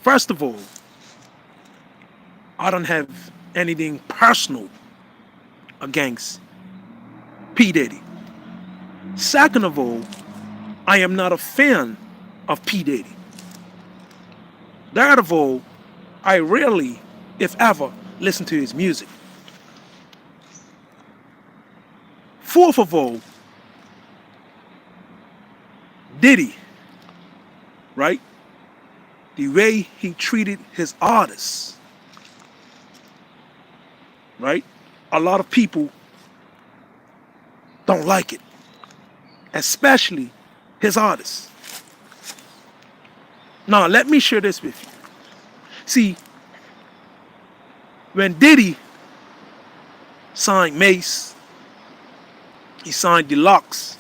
First of all, I don't have anything personal against P. Diddy. Second of all, I am not a fan of P. Diddy. Third of all, I rarely, if ever, listen to his music. Fourth of all, Diddy, right? The way he treated his artists, right? A lot of people don't like it, especially his artists. Now, let me share this with you. See, when Diddy signed Mace, he signed Deluxe,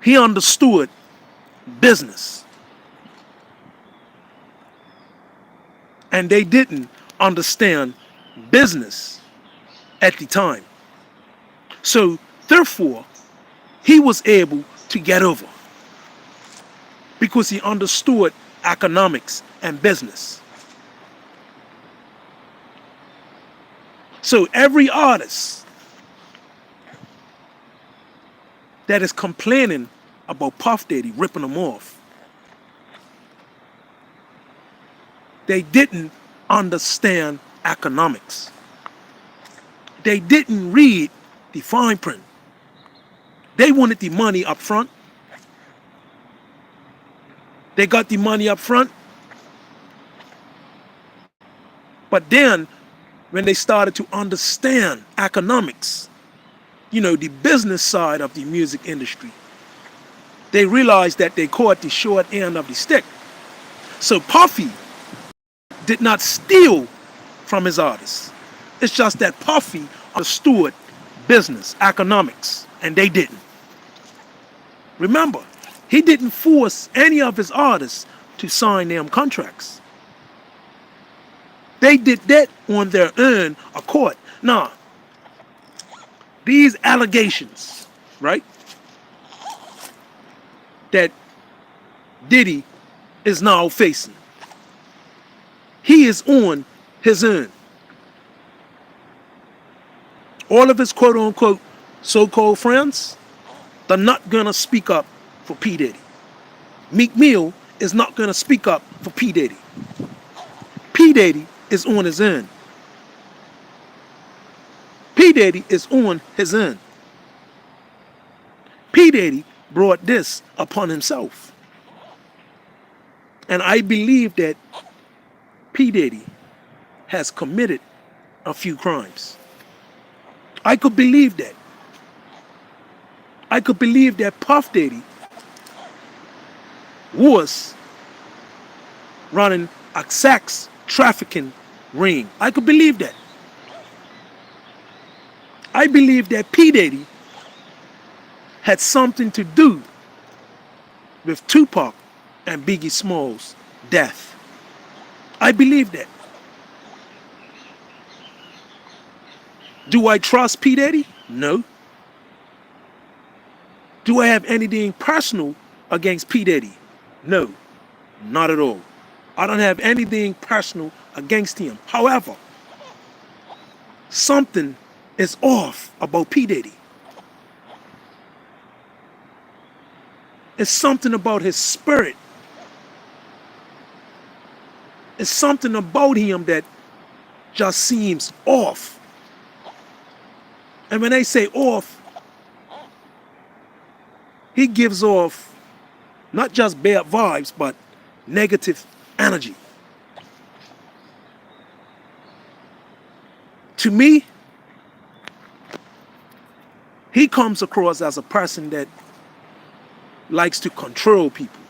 he understood business. And they didn't understand business at the time. So, therefore, he was able to get over because he understood economics and business. So, every artist that is complaining about Puff Daddy ripping them off, they didn't understand economics. They didn't read the fine print. They wanted the money up front. They got the money up front. But then, when they started to understand economics, the business side of the music industry, they realized that they caught the short end of the stick. So Puffy did not steal from his artists. It's just that Puffy understood business, economics, and they didn't. Remember, he didn't force any of his artists to sign them contracts. They did that on their own accord. Now, these allegations, right, that Diddy is now facing, he is on his own. All of his quote-unquote so-called friends, they're not going to speak up for P. Diddy. Meek Mill is not going to speak up for P. Diddy. P. Diddy is on his own. P. Diddy is on his own. P. Diddy brought this upon himself. And I believe that P. Diddy has committed a few crimes. I could believe that. I could believe that Puff Daddy was running a sex trafficking ring. I could believe that. I believe that P. Diddy had something to do with Tupac and Biggie Smalls' death. I believe that. Do I trust P. Diddy? No. Do I have anything personal against P. Diddy? No, not at all. I don't have anything personal against him. However, something is off about P. Diddy. It's something about his spirit. It's something about him that just seems off. And when they say off, he gives off not just bad vibes, but negative energy. To me, he comes across as a person that likes to control people.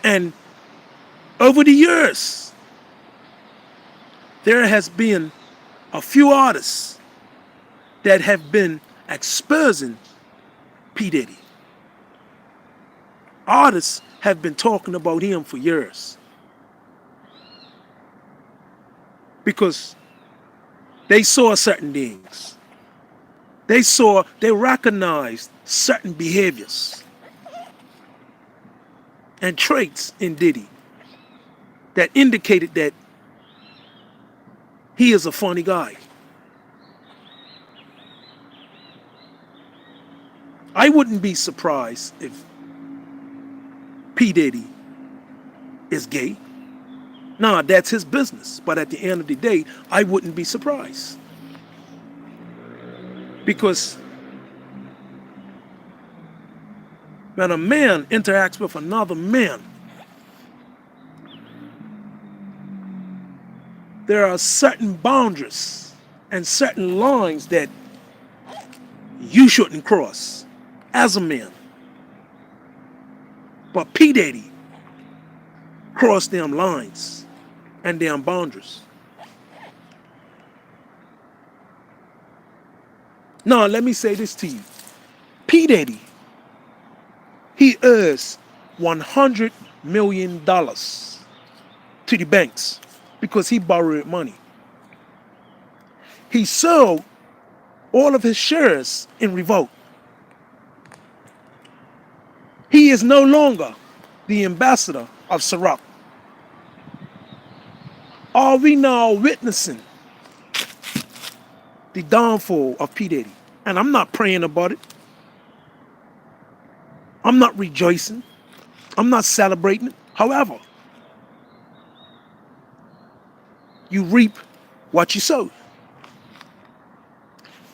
And over the years, there has been a few artists that have been exposing P. Diddy. Artists have been talking about him for years because they saw certain things. They recognized certain behaviors. and traits in Diddy that indicated that he is a funny guy. I wouldn't be surprised if P. Diddy is gay. Nah, that's his business. But at the end of the day, I wouldn't be surprised. Because when a man interacts with another man, there are certain boundaries and certain lines that you shouldn't cross as a man. But P. Diddy crossed them lines and them boundaries. Now, let me say this to you. P. Diddy, he owes $100 million to the banks because he borrowed money. He sold all of his shares in revolt. He is no longer the ambassador of Ciroc. Are we now witnessing the downfall of P. Diddy? And I'm not praying about it. I'm not rejoicing. I'm not celebrating it. However, you reap what you sow.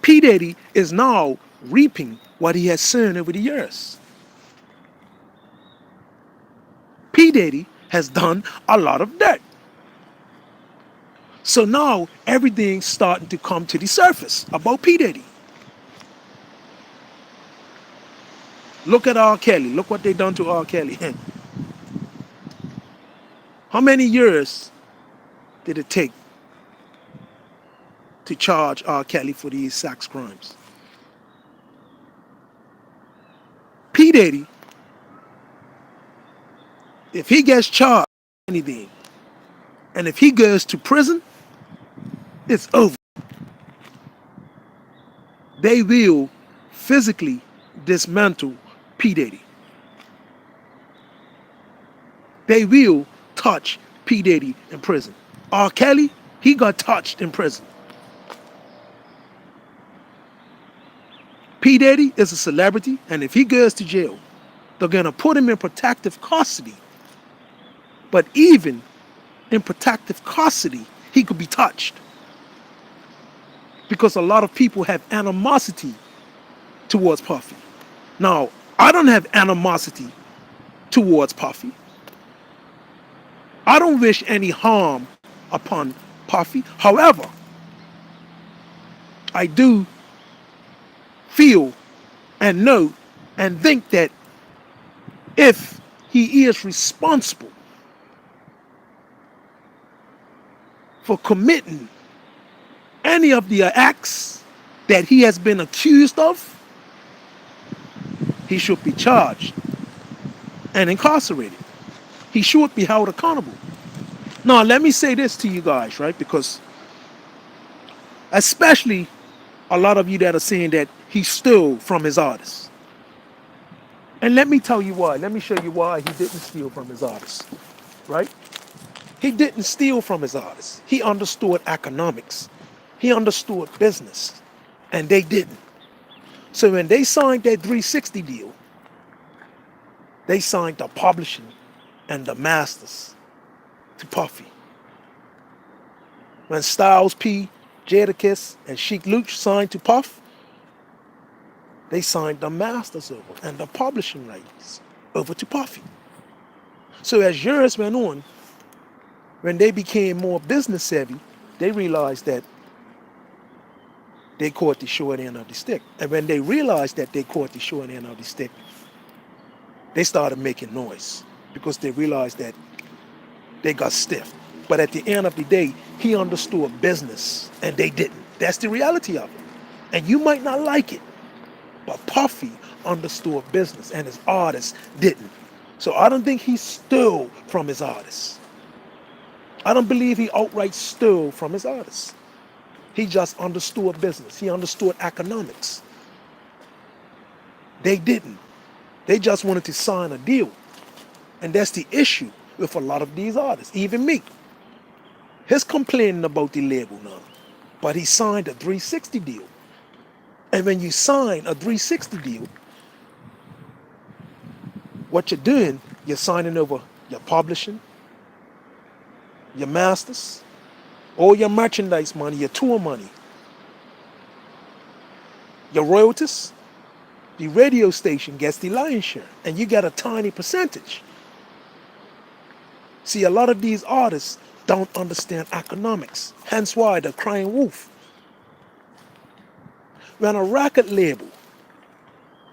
P. Diddy is now reaping what he has sown over the years. P. Diddy has done a lot of dirt. So now everything's starting to come to the surface about P. Diddy. Look at R. Kelly. Look what they done to R. Kelly. How many years did it take to charge R. Kelly for these sex crimes? P. Diddy, if he gets charged for anything, and if he goes to prison, it's over. They will physically dismantle P. Diddy. They will touch P. Diddy in prison. R. Kelly, he got touched in prison. P. Diddy is a celebrity, and if he goes to jail, they're going to put him in protective custody. But even in protective custody, he could be touched. Because a lot of people have animosity towards Puffy. Now, I don't have animosity towards Puffy. I don't wish any harm upon Puffy. However, I do feel and know and think that if he is responsible for committing any of the acts that he has been accused of, he should be charged and incarcerated. He should be held accountable. Now, let me say this to you guys, right? Because especially a lot of you that are saying that he stole from his artists. And let me tell you why. Let me show you why he didn't steal from his artists, right? He didn't steal from his artists. He understood economics. He understood business. And they didn't. So when they signed that 360 deal, they signed the publishing and the masters to Puffy. When Styles P, Jadakiss, and Sheik Luch signed to Puff, they signed the masters over and the publishing rights over to Puffy. So as years went on, when they became more business savvy, they realized that they caught the short end of the stick. And when they realized that they caught the short end of the stick, they started making noise because they realized that they got stiff. But at the end of the day, he understood business and they didn't. That's the reality of it. And you might not like it, but Puffy understood business and his artists didn't. So I don't think he stole from his artists. I don't believe he outright stole from his artists. He just understood business. He understood economics. They didn't. They just wanted to sign a deal. And that's the issue with a lot of these artists, even me. He's complaining about the label now, but he signed a 360 deal. And when you sign a 360 deal, what you're doing, you're signing over your publishing, your masters, all your merchandise money, your tour money, your royalties. The radio station gets the lion's share, and you get a tiny percentage. See, a lot of these artists don't understand economics, hence why they're crying wolf. When a record label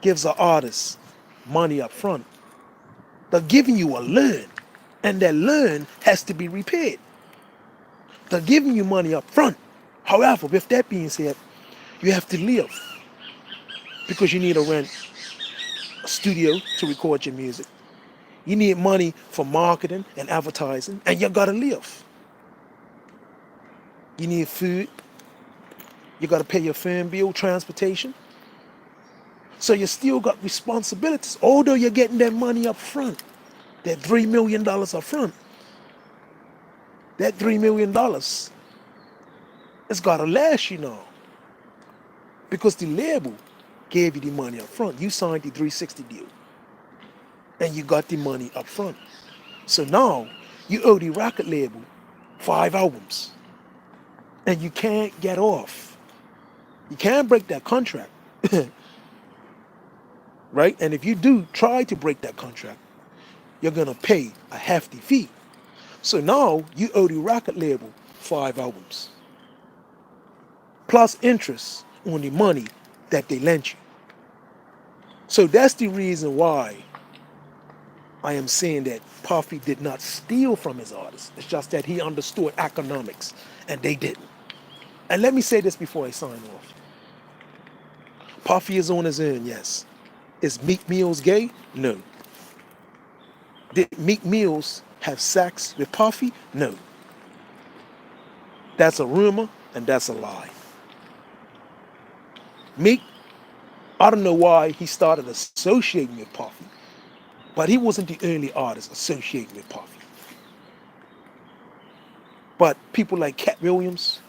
gives an artist money up front, they're giving you a loan, and that loan has to be repaid. They're giving you money up front. However, with that being said, you have to live because you need to rent a studio to record your music. You need money for marketing and advertising, and you gotta live. You need food. You gotta pay your phone bill, transportation. So you still got responsibilities, although you're getting that money up front, that $3 million up front. That $3 million, it's gotta last you now. Because the label gave you the money up front. You signed the 360 deal. And you got the money up front. So now you owe the record label 5 albums. And you can't get off. You can't break that contract. Right? And if you do try to break that contract, you're gonna pay a hefty fee. So now you owe the record label 5 albums. Plus interest on the money that they lent you. So that's the reason why I am saying that Puffy did not steal from his artists. It's just that he understood economics and they didn't. And let me say this before I sign off. Puffy is on his own, yes. Is Meek Mills gay? No. Did Meek Mills have sex with Puffy? No. That's a rumor and that's a lie. Meek, I don't know why he started associating with Puffy, but he wasn't the only artist associated with Puffy. But people like Cat Williams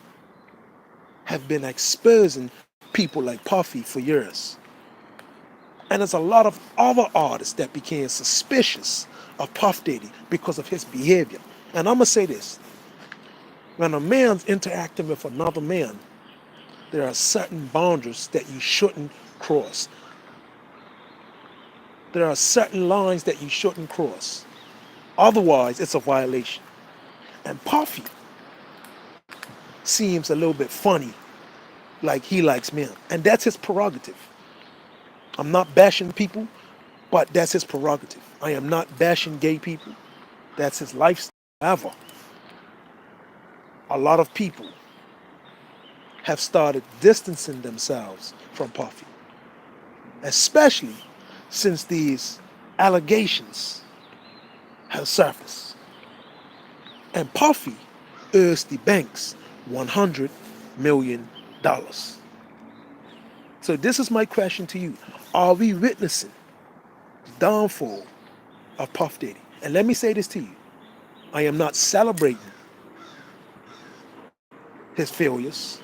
have been exposing people like Puffy for years. And there's a lot of other artists that became suspicious of Puff Daddy because of his behavior. And I'm going to say this. When a man's interacting with another man, there are certain boundaries that you shouldn't cross. There are certain lines that you shouldn't cross. Otherwise, it's a violation. And Puffy seems a little bit funny, like he likes men. And that's his prerogative. I'm not bashing people, but that's his prerogative. I am not bashing gay people. That's his lifestyle. However, a lot of people have started distancing themselves from Puffy, especially since these allegations have surfaced. And Puffy owes the banks $100 million. So this is my question to you. Are we witnessing the downfall of Puff Daddy? And let me say this to you. I am not celebrating his failures.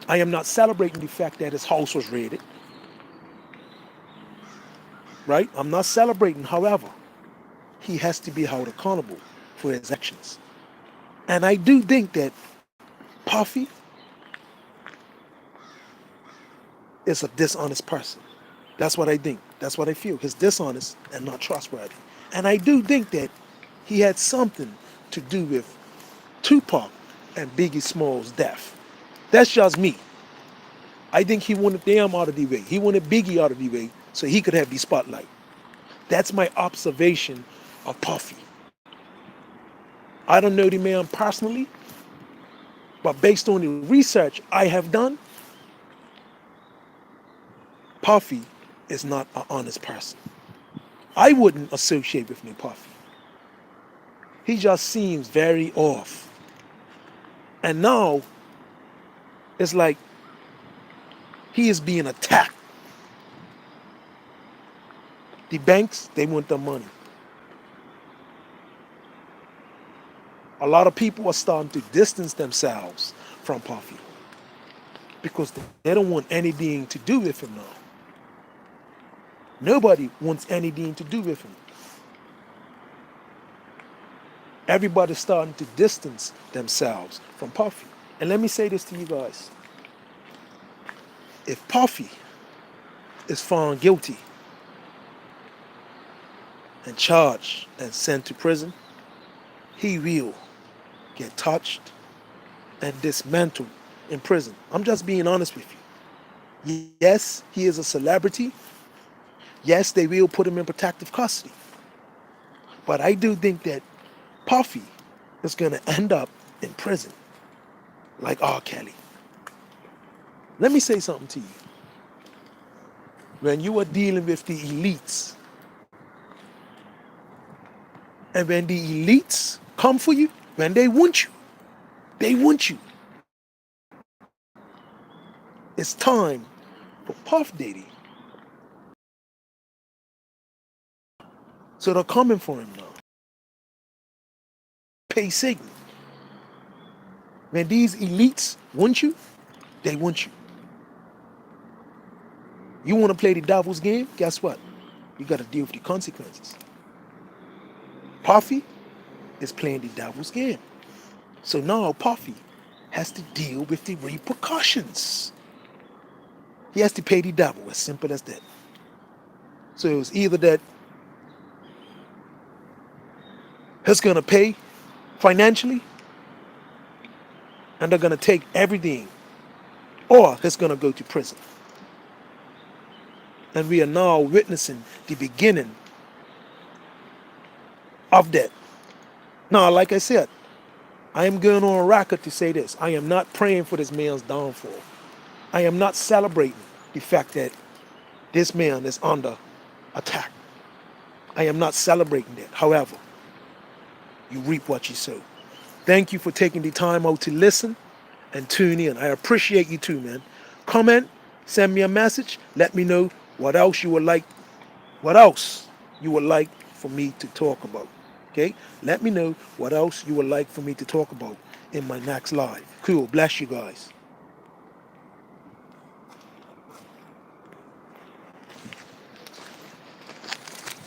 I am not celebrating the fact that his house was raided. Right? I'm not celebrating. However, he has to be held accountable for his actions. And I do think that Puffy is a dishonest person. That's what I think. That's what I feel. He's dishonest and not trustworthy. And I do think that he had something to do with Tupac and Biggie Smalls' death. That's just me. I think he wanted them out of the way. He wanted Biggie out of the way so he could have the spotlight. That's my observation of Puffy. I don't know the man personally, but based on the research I have done, Puffy is not an honest person. I wouldn't associate with no Puffy. He just seems very off. And now, it's like he is being attacked. The banks, they want the money. A lot of people are starting to distance themselves from Puffy because they don't want anything to do with him now. Nobody wants anything to do with him. Everybody's starting to distance themselves from Puffy. And let me say this to you guys. If Puffy is found guilty and charged and sent to prison, he will get touched and dismantled in prison. I'm just being honest with you. Yes, he is a celebrity. Yes, they will put him in protective custody. But I do think that Puffy is going to end up in prison like R. Kelly. Let me say something to you. When you are dealing with the elites, and when the elites come for you, when they want you, they want you. It's time for Puff Daddy. So they're coming for him now. Pay Satan. When these elites want you, they want you. You want to play the devil's game? Guess what? You got to deal with the consequences. Puffy is playing the devil's game. So now Puffy has to deal with the repercussions. He has to pay the devil, as simple as that. So it was either that he's going to pay financially and they're going to take everything, or he's going to go to prison. And we are now witnessing the beginning of that. Now, like I said, I am going on record to say this. I am not praying for this man's downfall. I am not celebrating the fact that this man is under attack. I am not celebrating that. However, you reap what you sow. Thank you for taking the time out to listen and tune in. I appreciate you too, man. Comment, send me a message, let me know what else you would like for me to talk about. Okay? Let me know what else you would like for me to talk about in my next live. Cool. Bless you guys.